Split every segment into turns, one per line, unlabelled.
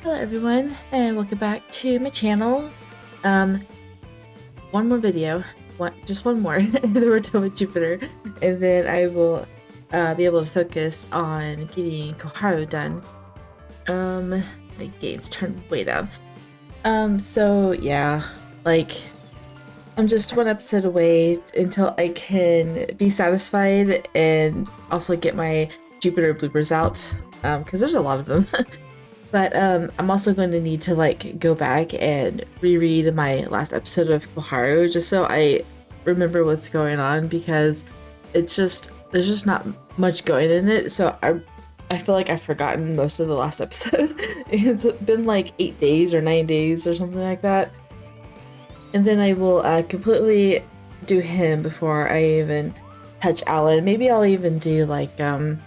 Hello everyone, and welcome back to my channel. One more video, just one more, and then we're done with Jupiter, and then I will be able to focus on getting Koharu done. My game's turned way down. So yeah, like, I'm just one episode away until I can be satisfied and also get my Jupiter bloopers out, because there's a lot of them. But I'm also going to need to like go back and reread my last episode of Koharu just so I remember what's going on, because there's just not much going in it. So I feel like I've forgotten most of the last episode. It's been like 8 days or 9 days or something like that. And then I will completely do him before I even touch Alan. Maybe I'll even do like Toka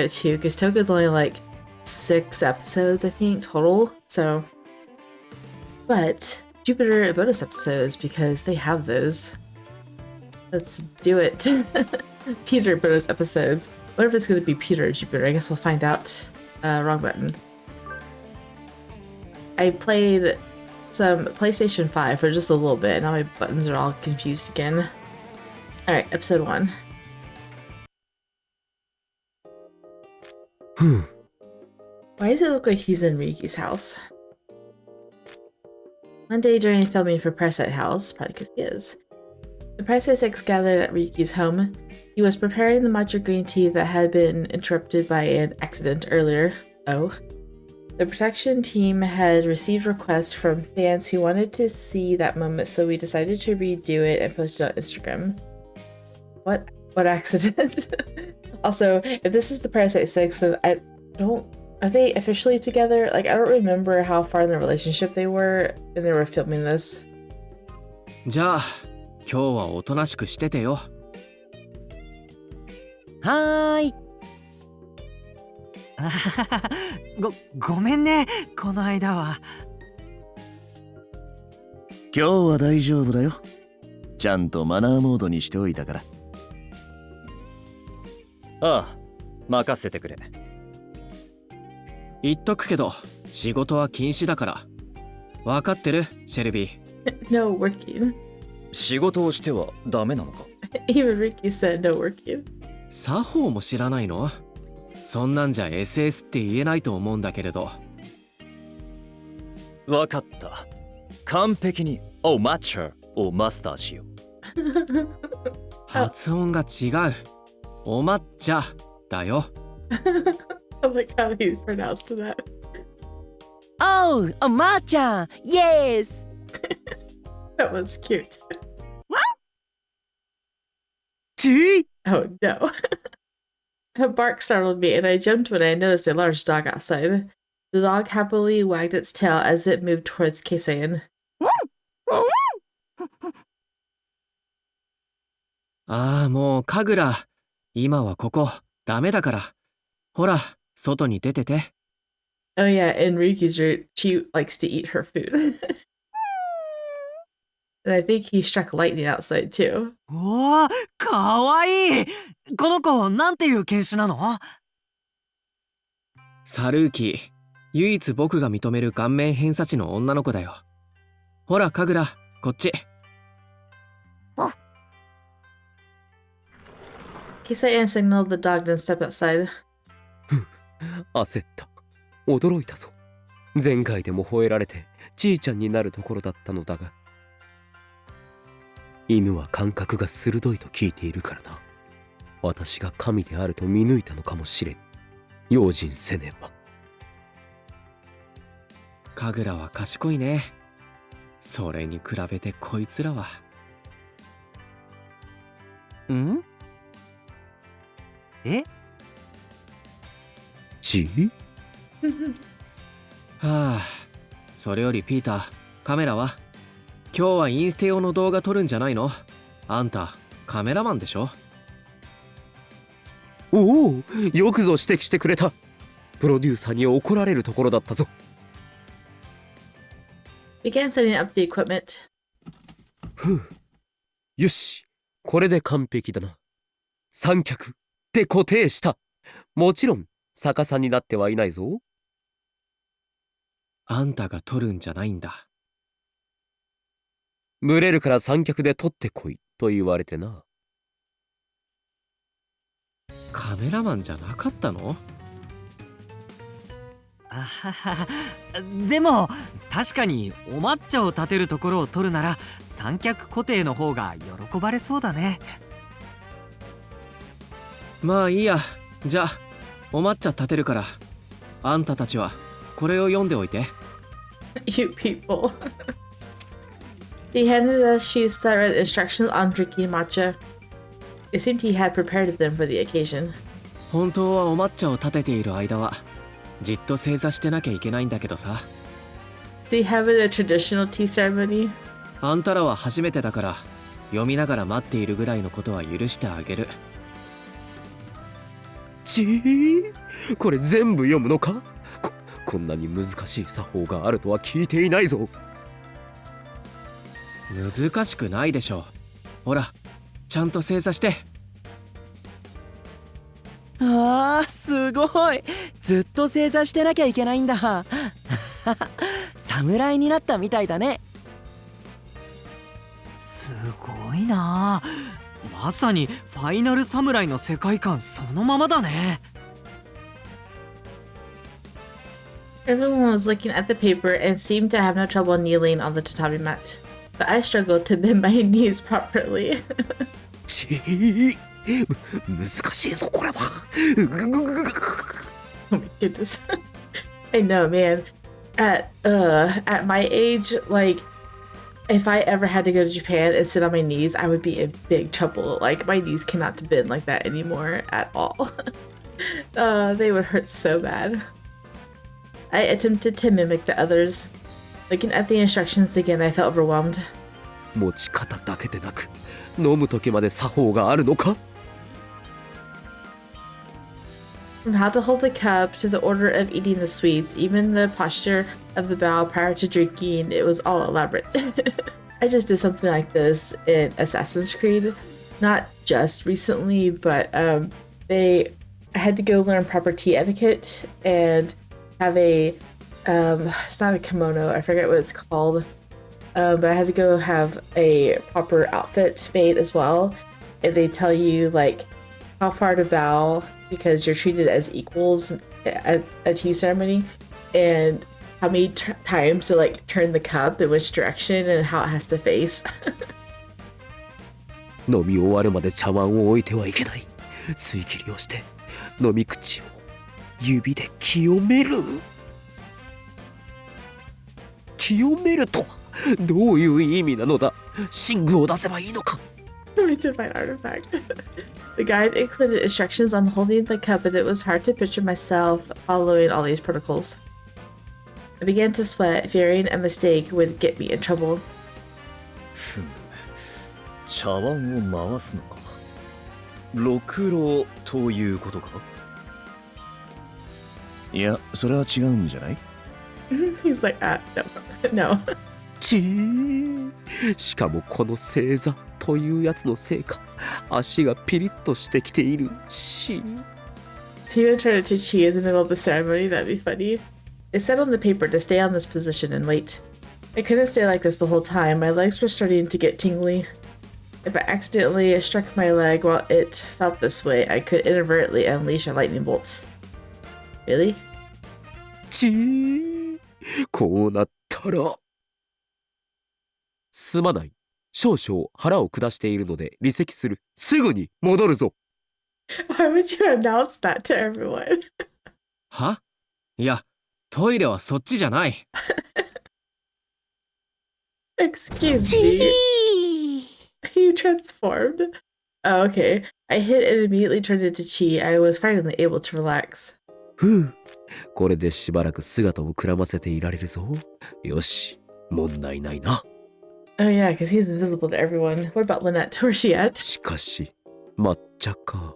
too, because Toka's only like 6 episodes, I think, total. So, but Jupiter bonus episodes, because they have those. Let's do it. Peter bonus episodes. What if it's going to be Peter or Jupiter? I guess we'll find out. Wrong button. I played some PlayStation 5 for just a little bit, and now my buttons are all confused again. Alright, episode 1. Why does it look like he's in Ryuki's house? One day during filming for Parasite House, probably because he is, the Parasite 6 gathered at Ryuki's home. He was preparing the matcha green tea that had been interrupted by an accident earlier. Oh. The production team had received requests from fans who wanted to see that moment, so we decided to redo it and post it on Instagram. What accident? Also, if this is the Parasite 6, then are they officially together? Like, I don't remember how far in the relationship they were when they were filming this.
じゃあ、今日はおとなしくしててよ。
はーい。ごめんね、この間は。
今日は大丈夫だよ。ちゃんとマナーモードにしておいたから。
ああ、任せてくれ。
言っとくけど、仕事は禁止だから。わかってる、シェルビー。
No working.
仕事をしてはダメなのか？
Even Ricky said no working.
作法も知らないの？そんなんじゃ SS って言えないと思うんだけれど。
わかった。完璧におマッチャーをマスターしよう。
発音が違う。お抹茶だよ。
I like how he's pronounced that.
Oh, a matcha! Yes!
That was cute.
Gee!
Oh no. A bark startled me, and I jumped when I noticed a large dog outside. The dog happily wagged its tail as it moved towards Keisein.
ああ、もう神楽。今はここダメだから。ほら、外に出てて。
Oh yeah, in Ryuki's route, she likes to eat her food. And I think he struck lightning outside too.
おー、かわいい。この子、なんていう犬種なの？
サルーキー。唯一僕が認める顔面偏差値の女の子だよ。ほら、神楽、こっち。
Keisein signaled the dog to step outside.
焦った。驚いたぞ。前回でも吠えられてちいちゃんになるところだったのだが。犬は感覚が鋭いと聞いているからな。私が神であると見抜いたのかもしれん。用心せねば。
神楽は賢いね。それに比べてこいつらは。
ん？え？
ち？
はあ、それよりピーター、カメラは？今日はインステ用の動画撮るんじゃないの？あんた、カメラマンでしょ？
おお、よくぞ指摘してくれた。プロデューサーに怒られるところだったぞ。
Began setting up the equipment.
ふう。よし、これで完璧だな。三脚で固定した。もちろん逆さになってはいないぞ。
あんたが取るんじゃないんだ。
群れるから三脚で取ってこいと言われてな。
カメラマンじゃなかったの？
あはは。でも確かにお抹茶を立てるところを撮るなら三脚固定の方が喜ばれそうだね。
まあいいや。じゃあお抹茶立てるから、あんたたちはこれを読んでおいて。
You people. He handed us sheets that read instructions on drinking matcha. It seemed he had prepared them for the occasion.
本当はお抹茶を立てている間はじっと正座してなきゃいけないんだけどさ。
Do you have it a traditional tea ceremony?
あんたらは初めてだから読みながら待っているぐらいのことは許してあげる。
これ全部読むのか？こんなに難しい作法があるとは聞いていないぞ。
難しくないでしょう。ほら、ちゃんと正座して。
あー、すごい。ずっと正座してなきゃいけないんだ。侍になったみたいだね。
すごいな。まさにファイナルサムライの世界観そのままだね。
Everyone was looking at the paper and seemed to have no trouble kneeling on the tatami mat. But I struggled to bend my knees properly.
難しいぞこれは。
Oh my goodness. I know, man. At my age, like, if I ever had to go to Japan and sit on my knees, I would be in big trouble. Like, my knees cannot bend like that anymore at all. They would hurt so bad. I attempted to mimic the others. Looking at the instructions again, I felt overwhelmed.
持ち方だけでなく飲む時まで作法があるのか？
From how to hold the cup to the order of eating the sweets, even the posture of the bow prior to drinking, it was all elaborate. I just did something like this in Assassin's Creed. Not just recently, but I had to go learn proper tea etiquette and have a it's not a kimono, I forget what it's called, but I had to go have a proper outfit made as well, and they tell you like how far to bow because you're treated as equals at a tea ceremony, and how many times to like turn the cup in which direction and how it has to face.
飲み終わるまで茶碗を置いてはいけない。吸い切りをして飲み口を指で清める。清めるとはどういう意味なのだ？寝具を出せばいいのか？
To find artifact. The guide included instructions on holding the cup, but it was hard to picture myself following all these protocols. I began to sweat, fearing a mistake would get me in trouble.
ふむ、茶碗を回すのか。六郎ということか？
いや、それは違うんじゃない？
He's like, no.
しかもこの正座というやつのせいか、足がピリッとしてきているし。
So you would turn it to chi in the middle of the ceremony? That'd be funny. It said on the paper to stay on this position and wait. I couldn't stay like this the whole time. My legs were starting to get tingly. If I accidentally struck my leg while it felt this way, I could inadvertently unleash a lightning bolt. Really?
こうなったらすまない。少々腹を下しているので離席する。すぐに戻るぞ。
Why would you announce that to everyone?
は？いや、トイレはそっちじゃない。
Excuse me. He transformed. Oh, okay. I hit and immediately turned into chi. I was finally able to relax.
ふう。これでしばらく姿をくらませていられるぞ。よし、問題ないな。
Oh yeah, because he's invisible to everyone. What about Lynette? Where's she at?
しかし、抹茶か。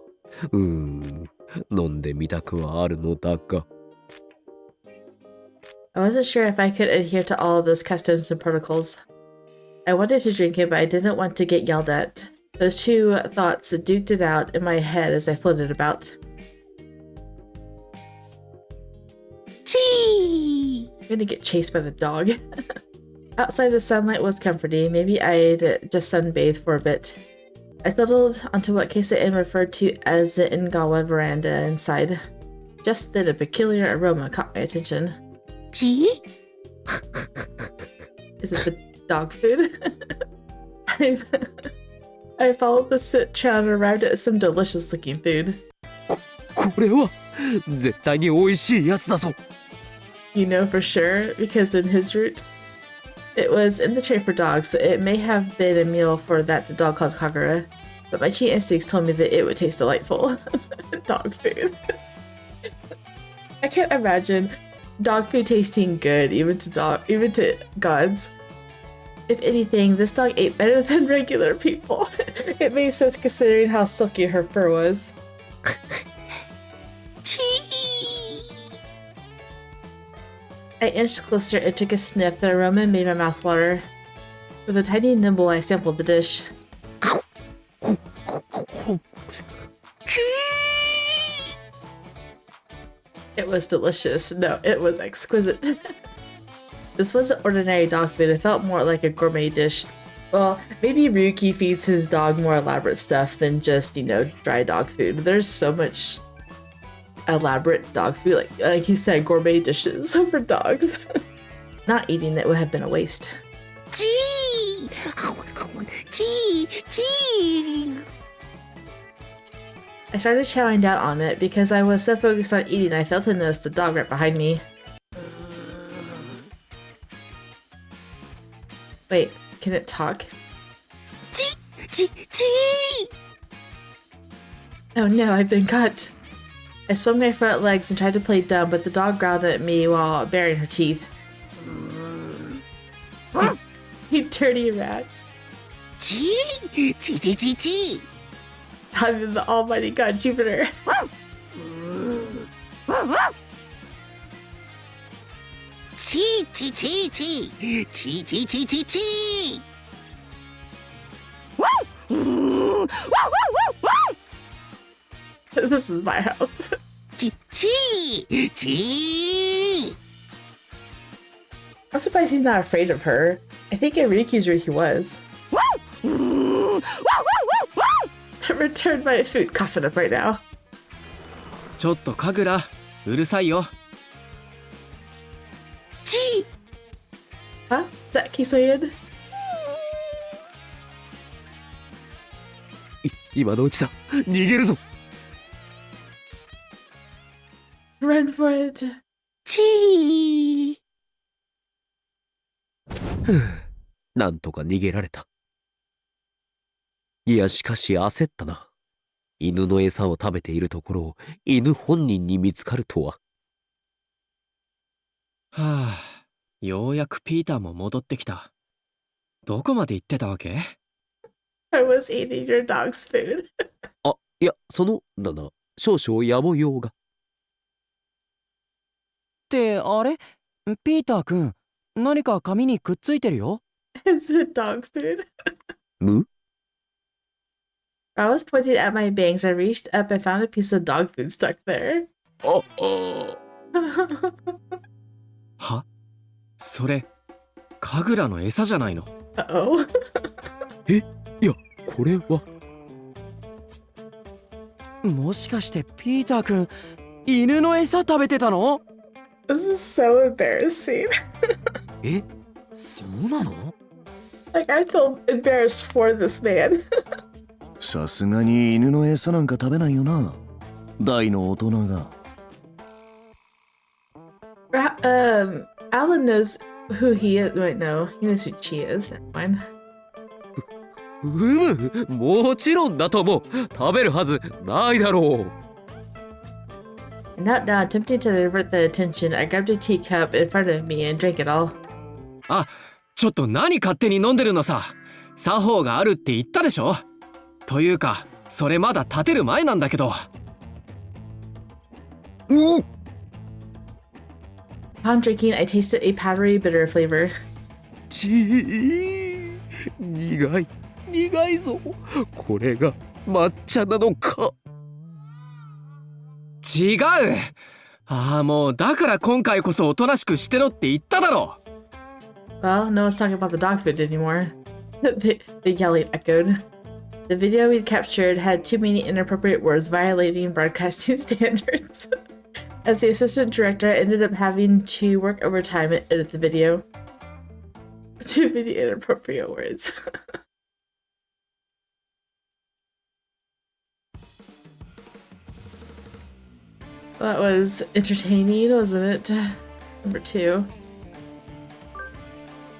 飲んでみたくはあるのだが。
I wasn't sure if I could adhere to all of those customs and protocols. I wanted to drink it, but I didn't want to get yelled at. Those two thoughts duked it out in my head as I floated about. I'm gonna get chased by the dog. Outside, the sunlight was comforting. Maybe I'd just sunbathe for a bit. I settled onto what Kesa-in referred to as the Ingawa veranda inside. Just then, a peculiar aroma caught my attention.
Gee?
Is it the dog food? I followed the scent trail and arrived at some delicious-looking food.
これは絶対に美味しいやつだぞ。
You know for sure, because in his route, it was in the tray for dogs, so it may have been a meal for that dog called Kagura, but my cheat instincts told me that it would taste delightful. Dog food. I can't imagine dog food tasting good, even to gods. If anything, this dog ate better than regular people. It made sense considering how silky her fur was. I inched closer and took a sniff. The aroma made my mouth water. With a tiny nibble, I sampled the dish. It was delicious. No, it was exquisite. This wasn't ordinary dog food. It felt more like a gourmet dish. Well, maybe Ryuki feeds his dog more elaborate stuff than just, dry dog food. There's so much elaborate dog food, like he said, gourmet dishes for dogs. Not eating it would have been a waste.
Gee! Gee!
I started chowing down on it because I was so focused on eating I failed to notice the dog right behind me. Wait, can it talk?
Gee!
Oh no, I've been caught. I swung my front legs and tried to play dumb, but the dog growled at me while baring her teeth. You dirty rats.
Gee!
I'm the almighty god Jupiter.
Gee!
This is my house.
Gee!
I'm surprised he's not afraid of her. I think in Ryuki's route he was. Return my food, coughing up right now.
ちょっと神楽うるさいよ。
Gee!
Huh? Is that Kisoyan?
今のうちだ。逃げるぞ。
Run for it.
Gee!
なんとか逃げられた。いやしかし焦ったな。犬の餌を食べているところを犬本人に見つかるとは。
はあ、ようやくピーターも戻ってきた。どこまで行ってたわけ？
I was eating your dog's food.
あ、いや、だな、少々野暮用が。
ってあれ？ピーターくん、何か紙にくっついてるよ。
Is it dog food?
む？
I was pointing at my bangs. I reached up and found a piece of dog food stuck there.
は？それ、神楽の餌じゃないの？
Uh-oh.
いや、これは。
もしかしてピーターくん、犬の餌食べてたの？
This is so embarrassing.
え、そうなの？
Like, I feel embarrassed for this man.
さすがに犬の餌なんか食べないよな。大の大人が。
Alan knows who he is. Wait, no. He knows who she is. Never mind.
もちろんだと思う。食べるはずないだろう。
I knelt down, attempting to divert the attention. I grabbed a teacup in front of me and drank it all.
あ、ちょっと何勝手に飲んでるのさ。作法があるって言ったでしょ。というか、それまだ立てる前なんだけど。
Upon drinking, I tasted a powdery bitter flavor.
苦いぞ。これが抹茶なのか。
違う。ああ、もうだから今回こそおとなしくしてろって言っただろ。
Well, no one's talking about the dog food anymore. The yelling echoed. The video we'd captured had too many inappropriate words violating broadcasting standards. As the assistant director, I ended up having to work overtime and edit the video. Too many inappropriate words. That was entertaining, wasn't it? Number 2.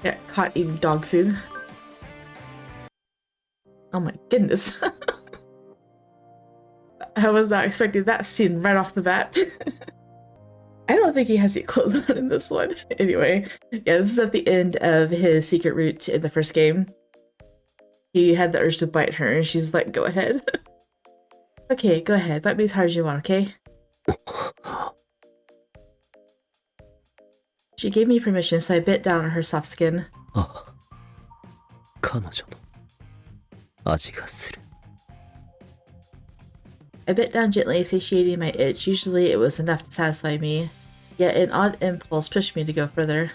Got caught eating dog food. Oh my goodness. I was not expecting that scene right off the bat. I don't think he has any clothes on in this one. Anyway, yeah, this is at the end of his secret route in the first game. He had the urge to bite her, and she's like, go ahead. Okay, go ahead. Bite me as hard as you want, okay? She gave me permission, so I bit down on her soft skin.
ああ、彼女の味がする。
I bit down gently, satiating my itch. Usually it was enough to satisfy me, yet an odd impulse pushed me to go further.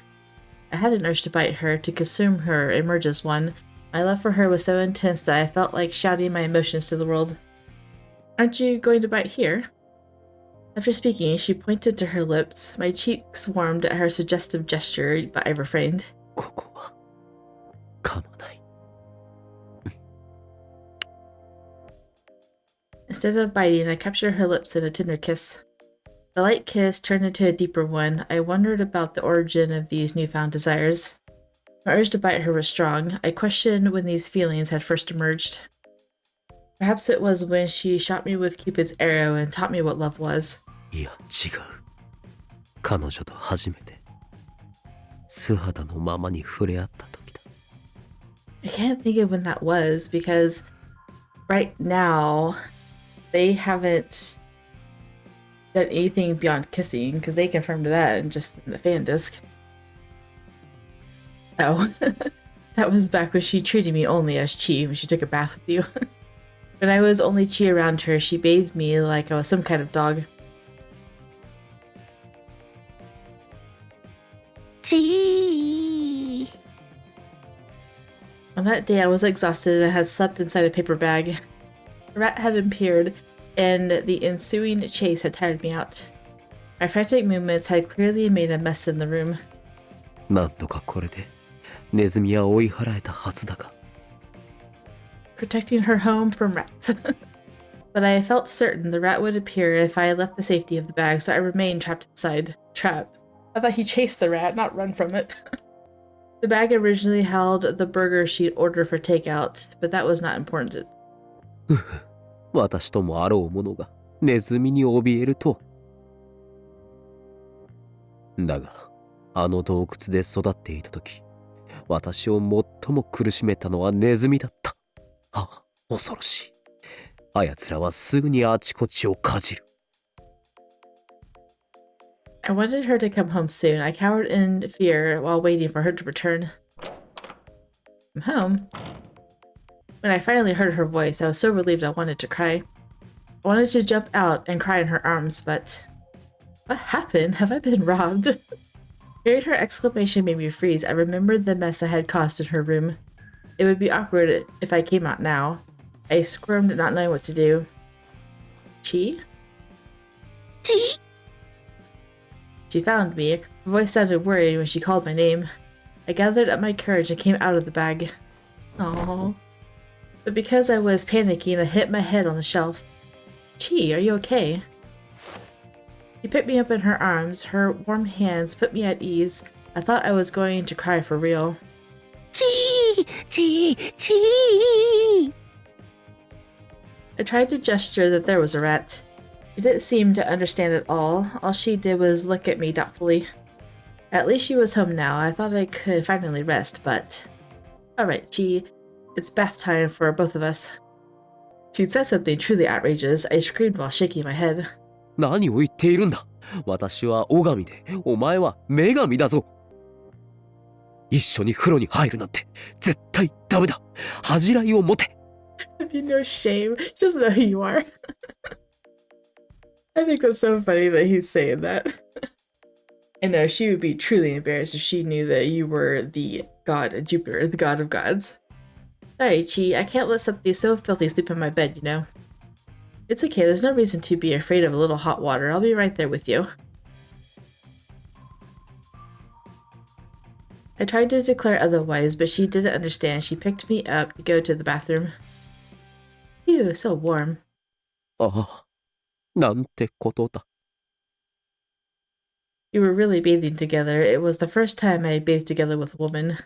I had an urge to bite her, to consume her, emerge as one. My love for her was so intense that I felt like shouting my emotions to the world. Aren't you going to bite here? After speaking, she pointed to her lips. My cheeks warmed at her suggestive gesture, but I refrained.
ここは噛まない。
Instead of biting, I captured her lips in a tender kiss. The light kiss turned into a deeper one. I wondered about the origin of these newfound desires. My urge to bite her was strong. I questioned when these feelings had first emerged. Perhaps it was when she shot me with Cupid's arrow and taught me what love was.
いや、違う。彼女と初めて素肌のままに触れ合った時だ。
I can't think of when that was because right now they haven't done anything beyond kissing because they confirmed that in just in the fan disc. Oh, that was back when she treated me only as Chi when she took a bath with you. When I was only Chi around her, she bathed me like I was some kind of dog.
Chi.
On that day, I was exhausted and had slept inside a paper bag. A rat had appeared, and the ensuing chase had tired me out. My frantic movements had clearly made a mess in the room.
なんとかこれでネズミは追い払えたはずだが。
Protecting her home from rats. But I felt certain the rat would appear if I left the safety of the bag, so I remained trapped inside. Trapped. I thought he chased the rat, not run from it. The bag originally held the burger she'd ordered for takeout, but that was not important.
私ともあろうものがネズミに怯えると。だが、あの洞窟で育っていた時、私を最も苦しめたのはネズミだった。あ、恐ろしい。あやつらはすぐにあちこちをかじる。
I wanted her to come home soon. I cowered in fear while waiting for her to return. I'm home. When I finally heard her voice, I was so relieved I wanted to cry. I wanted to jump out and cry in her arms, but... What happened? Have I been robbed? Hearing her exclamation made me freeze. I remembered the mess I had caused in her room. It would be awkward if I came out now. I squirmed, not knowing what to do. Chi?
Chi.
She found me. Her voice sounded worried when she called my name. I gathered up my courage and came out of the bag. Aww. But because I was panicking, I hit my head on the shelf. Chi, are you okay? She picked me up in her arms. Her warm hands put me at ease. I thought I was going to cry for real.
Chi. Chi. Chi.
I tried to gesture that there was a rat. She didn't seem to understand at all. All she did was look at me doubtfully. At least she was home now. I thought I could finally rest, but... Alright, Chi. It's bath time for both of us. She'd said something truly outrageous. I screamed while shaking my head.
何を言っているんだ。私は女神で、お前は女神だぞ。一緒に風呂に入るなんて絶対ダメだ。恥じらいを持て。
Have you no shame? Just know who you are. I think that's so funny that he's saying that. And no, she would be truly embarrassed if she knew that you were the god Jupiter, the god of gods. Sorry, Chi, I can't let something so filthy sleep in my bed, you know. It's okay, there's no reason to be afraid of a little hot water. I'll be right there with you. I tried to declare otherwise, but she didn't understand. She picked me up to go to the bathroom. Phew, so warm.
ああ、なんてことだ。
We were really bathing together. It was the first time I had bathed together with a woman.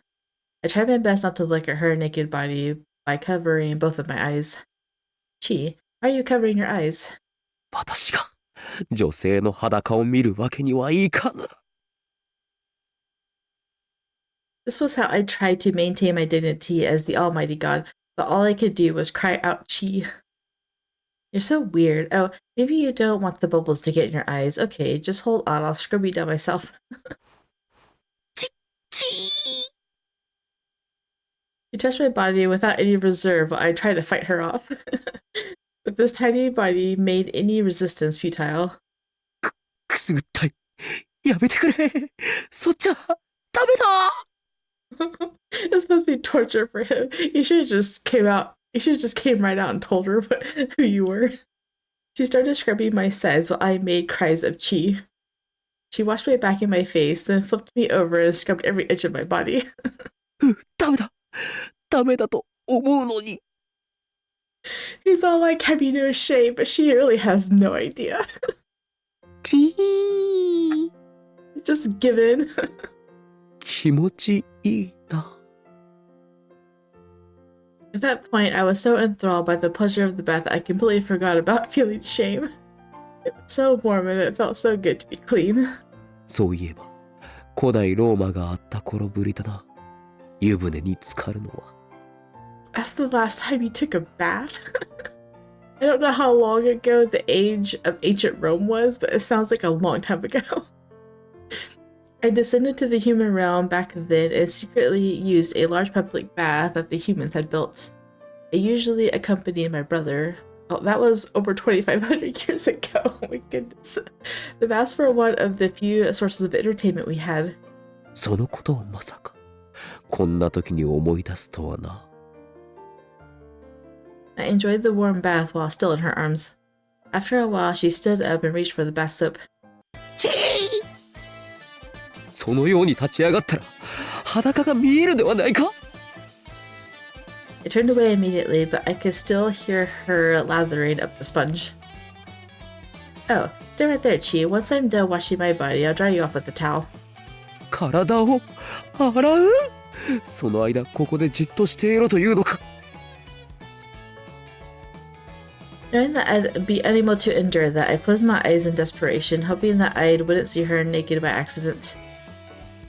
I tried my best not to look at her naked body by covering both of my eyes. Chi, why are you covering your eyes?
私が女性の裸を見るわけにはいかぬ。
This was how I tried to maintain my dignity as the almighty god, but all I could do was cry out Chi. You're so weird. Oh, maybe you don't want the bubbles to get in your eyes. Okay, just hold on. I'll scrub you down myself. She touched my body without any reserve while I tried to fight her off. But this tiny body made any resistance futile.
くすぐったい。やめてくれ。そっちはダメだ。
It's supposed to be torture for him. You should have just came out. You should have just came right out and told her who you were. She started scrubbing my sides while I made cries of Chi. She washed my back and my face, then flipped me over and scrubbed every inch of my body.
ダメだ。ダメだと思うのに。
He's all like, have you no shame? But she really has no idea.
ち
Just give in.
気持ちいいな。
At that point, I was so enthralled by the pleasure of the bath that I completely forgot about feeling shame. It was so warm and it felt so good to be clean.
そういえば、古代ローマがあった頃ぶりだな。湯船に浸かるのは。
That's the last time you took a bath? I don't know how long ago the age of ancient Rome was, but it sounds like a long time ago. I descended to the human realm back then and secretly used a large public bath that the humans had built. I usually accompanied my brother. Oh, that was over 2,500 years ago. Oh my goodness. The baths were one of the few sources of entertainment we had.
そのことをまさか、こんな時に思い出すとはな。
I enjoyed the warm bath while still in her arms. After a while, she stood up and reached for the bath soap.
そのように立ち上がったら裸が見えるではないか。
I turned away immediately, but I could still hear her lathering up the sponge. Oh, stay right there, Chi. Once I'm done washing my body, I'll dry you off with the towel.
体を洗う？その間ここでじっとしていろというのか。
Knowing that I'd be unable to endure that, I closed my eyes in desperation, hoping that I wouldn't see her naked by accident.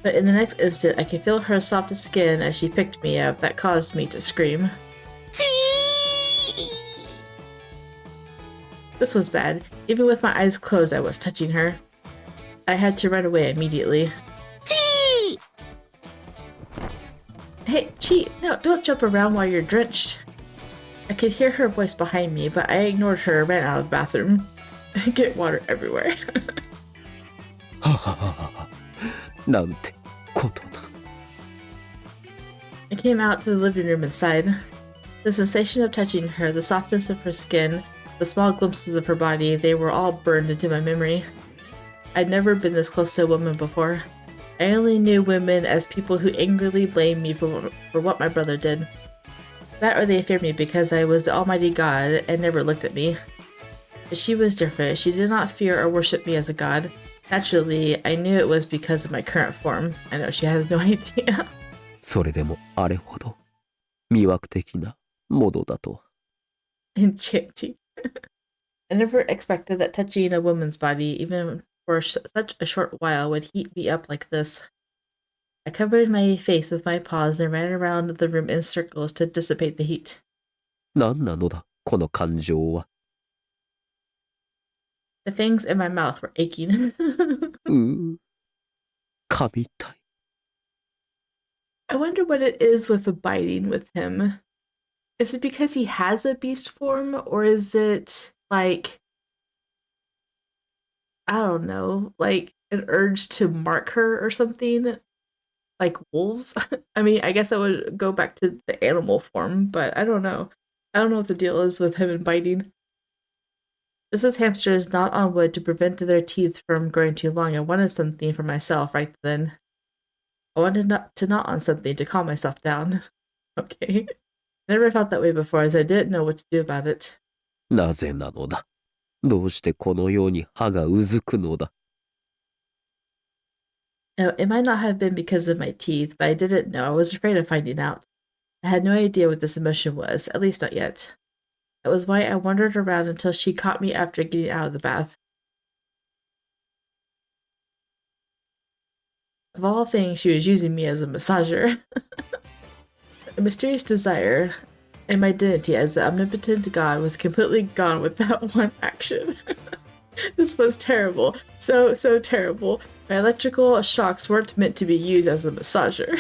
But in the next instant, I could feel her soft skin as she picked me up. That caused me to scream. This was bad. Even with my eyes closed, I was touching her. I had to run away immediately. Hey, Chi, no, don't jump around while you're drenched. I could hear her voice behind me, but I ignored her and ran out of the bathroom. I get water everywhere.
はははは。なんてことだ。
I came out to the living room and sighed. The sensation of touching her, the softness of her skin, the small glimpses of her body, they were all burned into my memory. I'd never been this close to a woman before. I only knew women as people who angrily blamed me for what my brother did. That or they feared me because I was the almighty god and never looked at me. But she was different. She did not fear or worship me as a god. Naturally, I knew it was because of my current form. I know she has no idea.
それでもあれほど魅惑的なものだとは。
Enchanting. I never expected that touching a woman's body, even for such a short while, would heat me up like this. I covered my face with my paws and ran around the room in circles to dissipate the heat.
何なのだこの感情は。
The things in my mouth were aching.
噛みたい。
I wonder what it is with the biting with him. Is it because he has a beast form, or is it like I don't know, like an urge to mark her or something, like wolves. I mean, I guess that would go back to the animal form, but I don't know. I don't know what the deal is with him and biting. Just as hamsters gnawed on wood to prevent their teeth from growing too long, I wanted something for myself right then. I wanted to gnaw on something to calm myself down. Okay. Never felt that way before, as I didn't know what to do about it.
なぜなのだ。どうしてこのように歯がうずくのだ。
Now, it might not have been because of my teeth, but I didn't know. I was afraid of finding out. I had no idea what this emotion was, at least not yet. That was why I wandered around until she caught me after getting out of the bath. Of all things, she was using me as a massager. A mysterious desire and my dignity as the omnipotent god was completely gone with that one action. This was terrible. So terrible. My electrical shocks weren't meant to be used as a massager.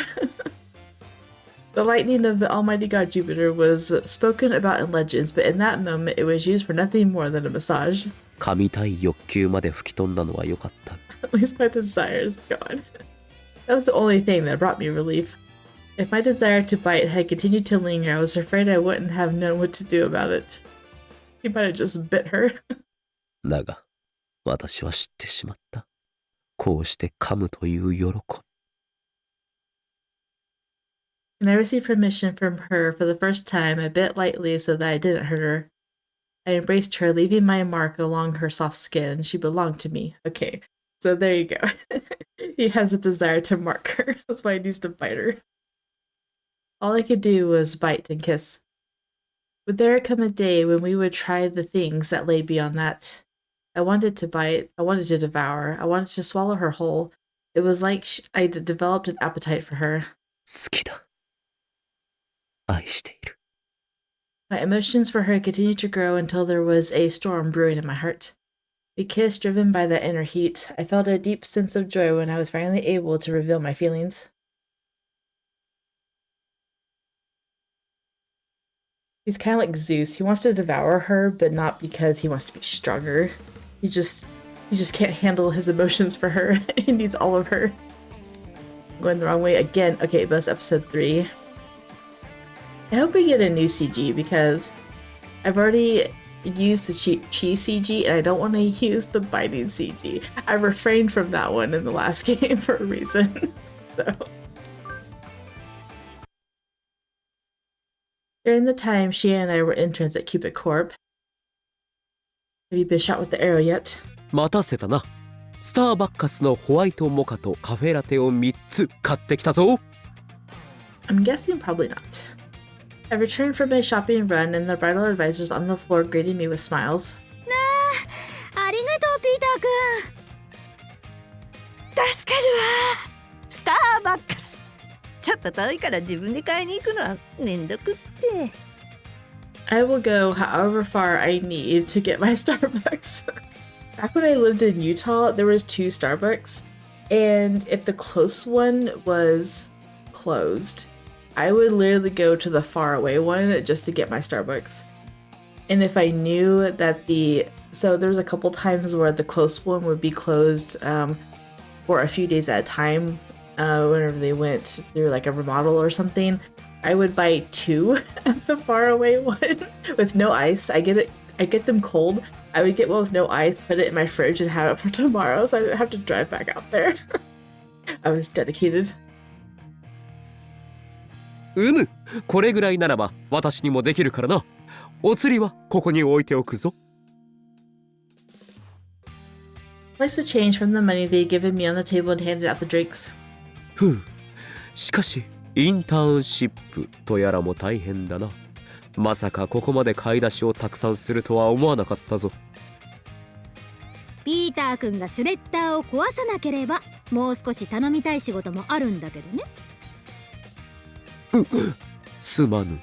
The lightning of the almighty god Jupiter was spoken about in legends, but in that moment it was used for nothing more than a massage.
噛みたい欲求まで吹き飛んだのは良かった。
At least my desire is gone. That was the only thing that brought me relief. If my desire to bite had continued to linger, I was afraid I wouldn't have known what to do about it. He might have just bit her.
だが、私は知ってしまった。こうして噛むという喜び。
And I received permission from her for the first time, a bit lightly so that I didn't hurt her. I embraced her, leaving my mark along her soft skin. She belonged to me. Okay, so there you go. He has a desire to mark her. That's why he needs to bite her. All I could do was bite and kiss. Would there come a day when we would try the things that lay beyond that? I wanted to bite, I wanted to devour, I wanted to swallow her whole. It was like I developed an appetite for her.
好きだ。愛している。
My emotions for her continued to grow until there was a storm brewing in my heart. We kissed, driven by that inner heat. I felt a deep sense of joy when I was finally able to reveal my feelings. He's kind of like Zeus. He wants to devour her, but not because he wants to be stronger. He just can't handle his emotions for her. He needs all of her. I'm going the wrong way again. Okay, but it's episode 3. I hope we get a new CG because I've already used the cheese CG and I don't want to use the biting CG. I refrained from that one in the last game for a reason. So. During the time she and I were interns at Cupid Corp. Have you been shot with the arrow yet?
待たせたな。スターバッカスのホワイトモカとカフェラテを3つ買ってきたぞ。
I'm guessing probably not. I returned from a shopping run and the bridal advisors on the floor greeted me with smiles.
ありがとうピーターくん。助かるわ。スターバッカス。ちょっと遠いから自分で買いに行くのはめんどくって。
I will go however far I need to get my Starbucks. Back when I lived in Utah, there was 2 Starbucks, and if the close one was closed, I would literally go to the far away one just to get my Starbucks. And if I knew that so there was a couple times where the close one would be closed for a few days at a time whenever they went through like a remodel or something. I would buy 2 at the far away one with no ice. I get them cold. I would get one with no ice, put it in my fridge and have it for tomorrow so I didn't have to drive back out there. I was dedicated.
これぐらいならば私にもできるからな。お釣りはここに置いておくぞ。
Placed the change from the money they'd given me on the table and handed out the drinks.
ふう。しかしインターンシップとやらも大変だな。まさかここまで買い出しをたくさんするとは思わなかったぞ。
ピーターくんがシュレッダーを壊さなければもう少し頼みたい仕事もあるんだけどね。
すまぬ。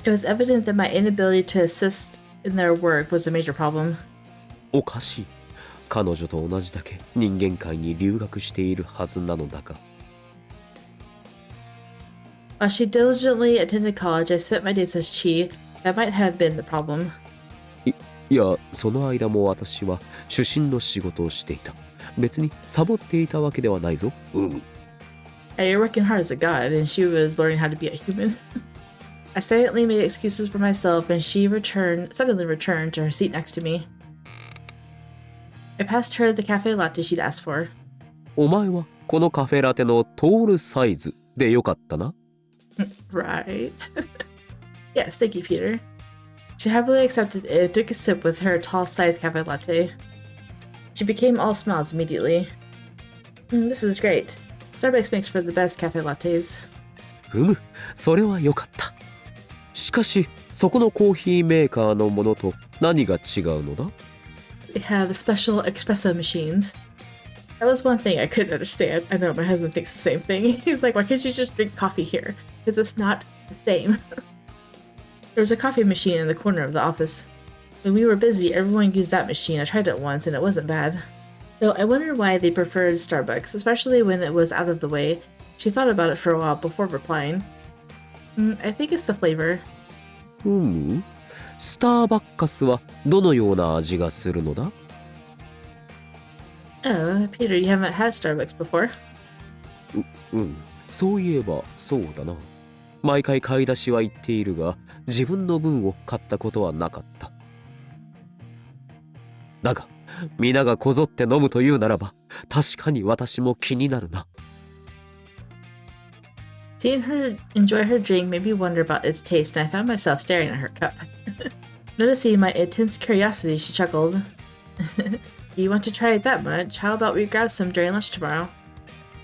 It was evident that my inability to assist in their work was a major problem.
おかしい。彼女と同じだけ人間界に留学しているはずなのだが。
While she diligently attended college, I spent my days as Chi. That might have been the problem.
いや、その間も私は主審の仕事をしていた。別にサボっていたわけではないぞ。
Hey, you're working hard as a god, and she was learning how to be a human. I silently made excuses for myself, and she suddenly returned to her seat next to me. I passed her the cafe latte she'd asked for.
お前はこのカフェラテのトールサイズでよかったな。
Right. Yes, thank you, Peter. She happily accepted it and took a sip with her tall-sized cafe latte. She became all smiles immediately. This is great. Starbucks makes for the best cafe lattes.
それはよかった。しかし、そこのコーヒーメーカーのものと何が違うのだ？
They have special espresso machines. That was one thing I couldn't understand. I know my husband thinks the same thing. He's like, why can't you just drink coffee here? Because it's not the same. There was a coffee machine in the corner of the office. When we were busy, everyone used that machine. I tried it once and it wasn't bad. Though I wondered why they preferred Starbucks, especially when it was out of the way. She thought about it for a while before replying. I think it's the flavor.
スターバッカスはどのような味がするのだ？
Oh, Peter, you haven't had Starbucks before?
そういえばそうだな。毎回買い出しは言っているが、自分の分を買ったことはなかった。だが、皆がこぞって飲むというならば、確かに私も気になるな。
Seeing her enjoy her drink made me wonder about its taste, and I found myself staring at her cup. Noticing my intense curiosity, she chuckled. You want to try it that much? How about we grab some during lunch tomorrow?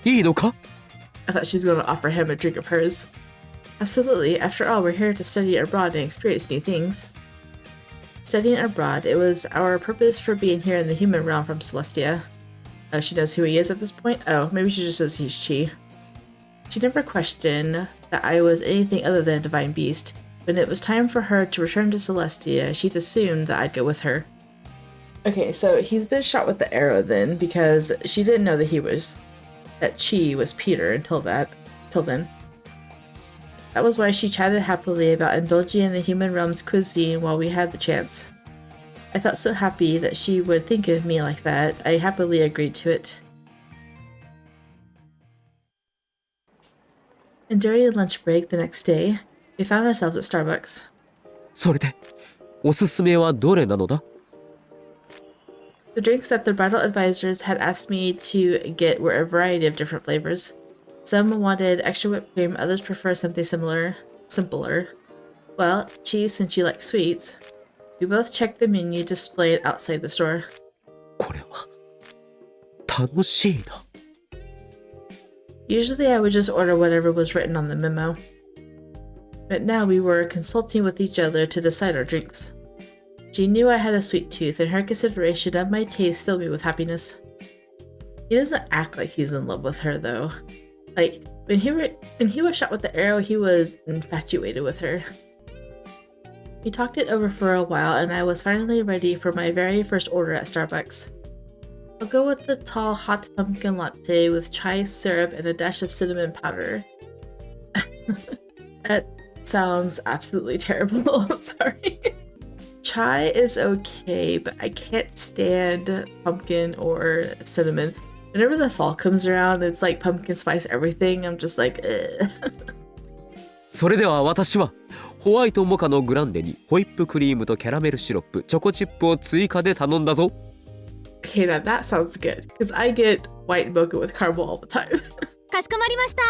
いいのか？
I thought she was going to offer him a drink of hers. Absolutely. After all, we're here to study abroad and experience new things. Studying abroad, it was our purpose for being here in the human realm from Celestia. Oh, she knows who he is at this point? Oh, maybe she just says he's Chi. She never questioned that I was anything other than a divine beast. When it was time for her to return to Celestia, she'd assumed that I'd go with her. Okay, so he's been shot with the arrow then, because she didn't know that Chi was Peter until then. That was why she chatted happily about indulging in the human realm's cuisine while we had the chance. I felt so happy that she would think of me like that. I happily agreed to it. And during a lunch break the next day, we found ourselves at Starbucks.
それで、おすすめはどれなのだ？
The drinks that the bridal advisors had asked me to get were a variety of different flavors. Some wanted extra whipped cream, others prefer something simpler. Well, Chi, since you like sweets, we both checked the menu displayed outside the store.
これは楽しいな。
Usually I would just order whatever was written on the memo. But now we were consulting with each other to decide our drinks. She knew I had a sweet tooth, and her consideration of my taste filled me with happiness. He doesn't act like he's in love with her, though. Like, when he was shot with the arrow, he was infatuated with her. We talked it over for a while, and I was finally ready for my very first order at Starbucks. I'll go with the tall hot pumpkin latte with chai syrup and a dash of cinnamon powder. That sounds absolutely terrible. Sorry. Chai is okay, but I can't stand pumpkin or cinnamon. Whenever the fall comes around, it's like pumpkin spice everything. I'm just like, ugh.
それでは私はホワイトモカのグランデにホイップクリームとキャラメルシロップ、チョコチップを追加で頼んだぞ。
Okay, now that sounds good, because I get white mocha with caramel all the time.
かしこまりました。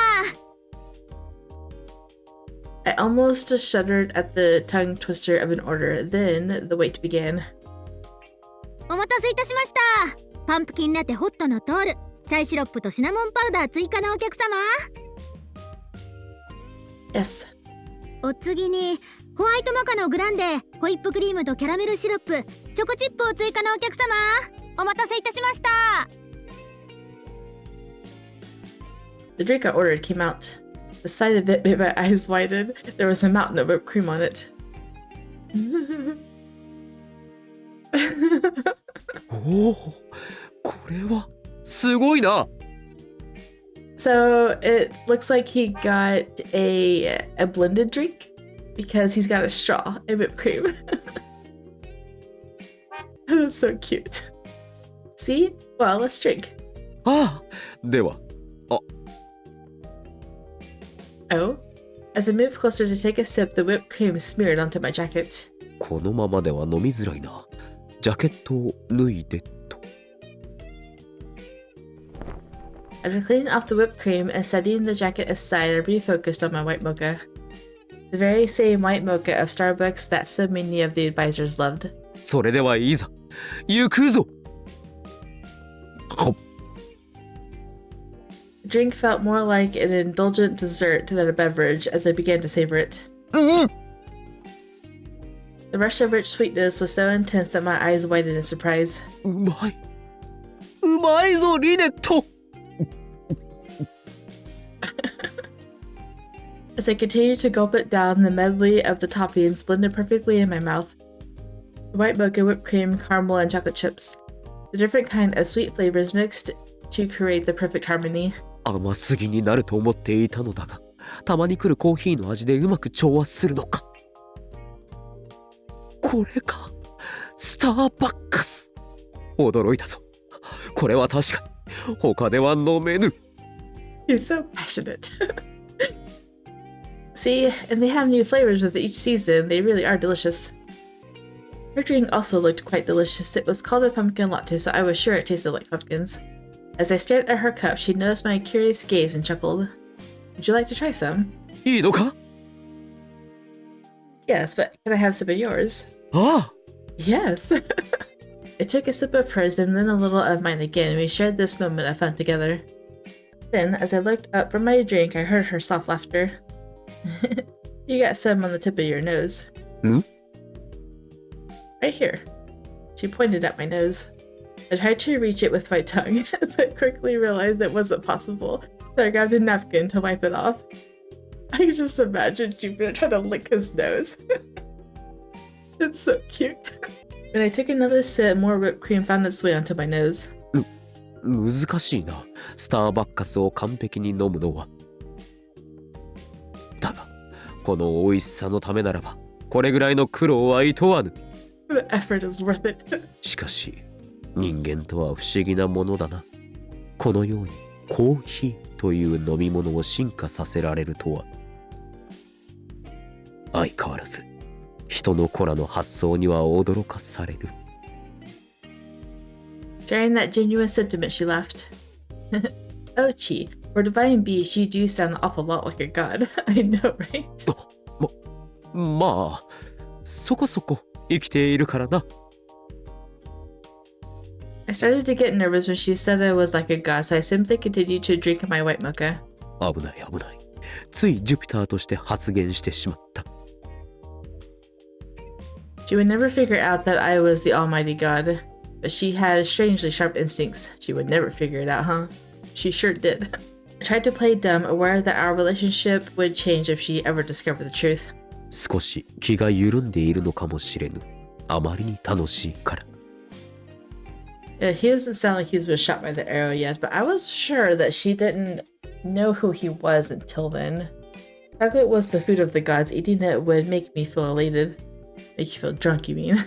I almost shuddered at the tongue twister of an order. Then the wait began.
お待たせいたしました。パンプキンラテホットのトール、チャイシロップとシナモンパウダー追加のお客様。
Yes.
お次にホワイトモカのグランデ、ホイップクリームとキャラメルシロップ、チョコチップを追加のお客様。お待たせいたしました。
The drink I ordered came out. The sight of it made my eyes widen. There was a mountain of whipped cream on it.
おお、これはすごいな。
So it looks like he got a blended drink because he's got a straw and whipped cream. That's so cute. See? Well, let's drink.
ああ、では、
Oh? As I moved closer to take a sip, the whipped cream smeared onto my jacket.
このままでは飲みづらいな。ジャケットを脱いでと。
After cleaning off the whipped cream and setting the jacket aside, I refocused on my white mocha. The very same white mocha of Starbucks that so many of the advisors loved.
それではいざ、行くぞ。
The drink felt more like an indulgent dessert than a beverage as I began to savor it. The rush of rich sweetness was so intense that my eyes widened in surprise.
うまい。うまいぞ、リネット。
As I continued to gulp it down, the medley of the toppings blended perfectly in my mouth. The white mocha, whipped cream, caramel, and chocolate chips. The different kind of sweet flavors mixed to create the perfect harmony.
甘すぎになると思っていたのだが、たまに来るコーヒーの味でうまく調和するのか。これか、スターバックス。驚いたぞ。これは確かに他では飲めぬ。
He's so passionate. See, and they have new flavors with each season. They really are delicious. Her drink also looked quite delicious. It was called a pumpkin latte, so I was sure it tasted like pumpkins. As I stared at her cup, she noticed my curious gaze and chuckled. Would you like to try some?
いいのか？
Yes, but can I have some of yours?
ああ。
Yes. I took a sip of hers and then a little of mine again. We shared this moment of fun together. Then, as I looked up from my drink, I heard her soft laughter. You got some on the tip of your nose.
Hmm?
Right here. She pointed at my nose. I tried to reach it with my tongue, but quickly realized it wasn't possible, so I grabbed a napkin to wipe it off. I could just imagine Jupiter trying to lick his nose. It's so cute. When I took another sip, more whipped cream found its way onto my nose.
難しいな、スターバッカスを完璧に飲むのは。だが、この美味しさのためならば、これぐらいの苦労はいとわぬ。
The effort is worth it.
しかし、人間とは不思議なものだな。このようにコーヒーという飲み物を進化させられるとは。相変わらず、人の子らの発想には驚かされる。
Sharing that genuine sentiment, she laughed. Oh, Chi, for Divine Beast, you do sound an awful lot like a god. I know, right?
まあ、そこそこ生きているからな。
I started to get nervous when she said I was like a god, so I simply continued to drink my white mocha.
危ない危ない。ついジュピターとして発言してしまった。
She would never figure out that I was the almighty god, but she had strangely sharp instincts. She would never figure it out, huh? She sure did. I tried to play dumb, aware that our relationship would change if she ever discovered the truth.
少し気が緩んでいるのかもしれぬ。あまりに楽しいから。
He doesn't sound like he's been shot by the arrow yet, but I was sure that she didn't know who he was until then. Chocolate was the food of the gods. Eating it would make me feel elated. Make you feel drunk, you mean?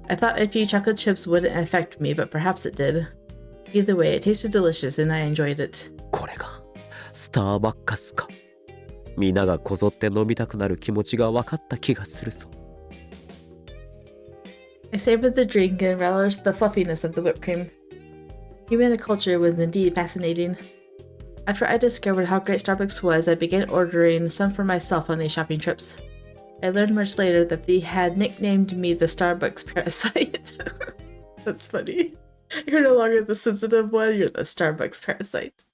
I thought a few chocolate chips wouldn't affect me, but perhaps it did. Either way, it tasted delicious and I enjoyed it.
これがスターバッカスか。皆がこぞって飲みたくなる気持ちが分かった気がするぞ。
I savored the drink and relished the fluffiness of the whipped cream. Human culture was indeed fascinating. After I discovered how great Starbucks was, I began ordering some for myself on these shopping trips. I learned much later that they had nicknamed me the Starbucks Parasite. That's funny. You're no longer the sensitive one, you're the Starbucks Parasite.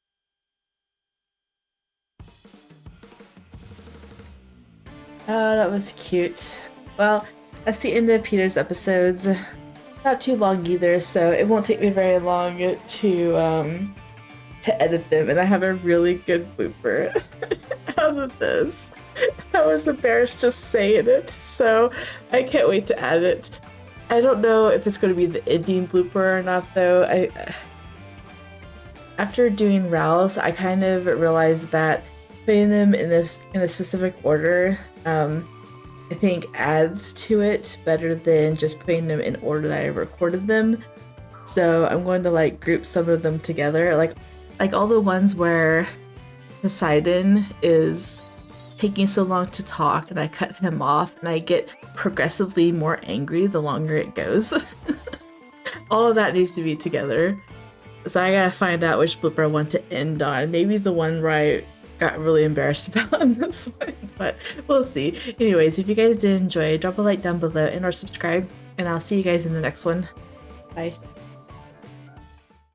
Oh, that was cute. Well, that's the end of Peter's episodes. Not too long either, so it won't take me very long to edit them, and I have a really good blooper out of this. I was embarrassed just saying it, so I can't wait to add it. I don't know if it's going to be the ending blooper or not, though. After doing Rowls, I kind of realized that putting them in a specific order I think adds to it better than just putting them in order that I recorded them. So I'm going to like group some of them together, like all the ones where Poseidon is taking so long to talk and I cut him off and I get progressively more angry the longer it goes. All of that needs to be together. So I gotta find out which blooper I want to end on. Maybe the one where I got really embarrassed about in this one, but we'll see. Anyways, if you guys did enjoy, drop a like down below and or subscribe, and I'll see you guys in the next one. Bye.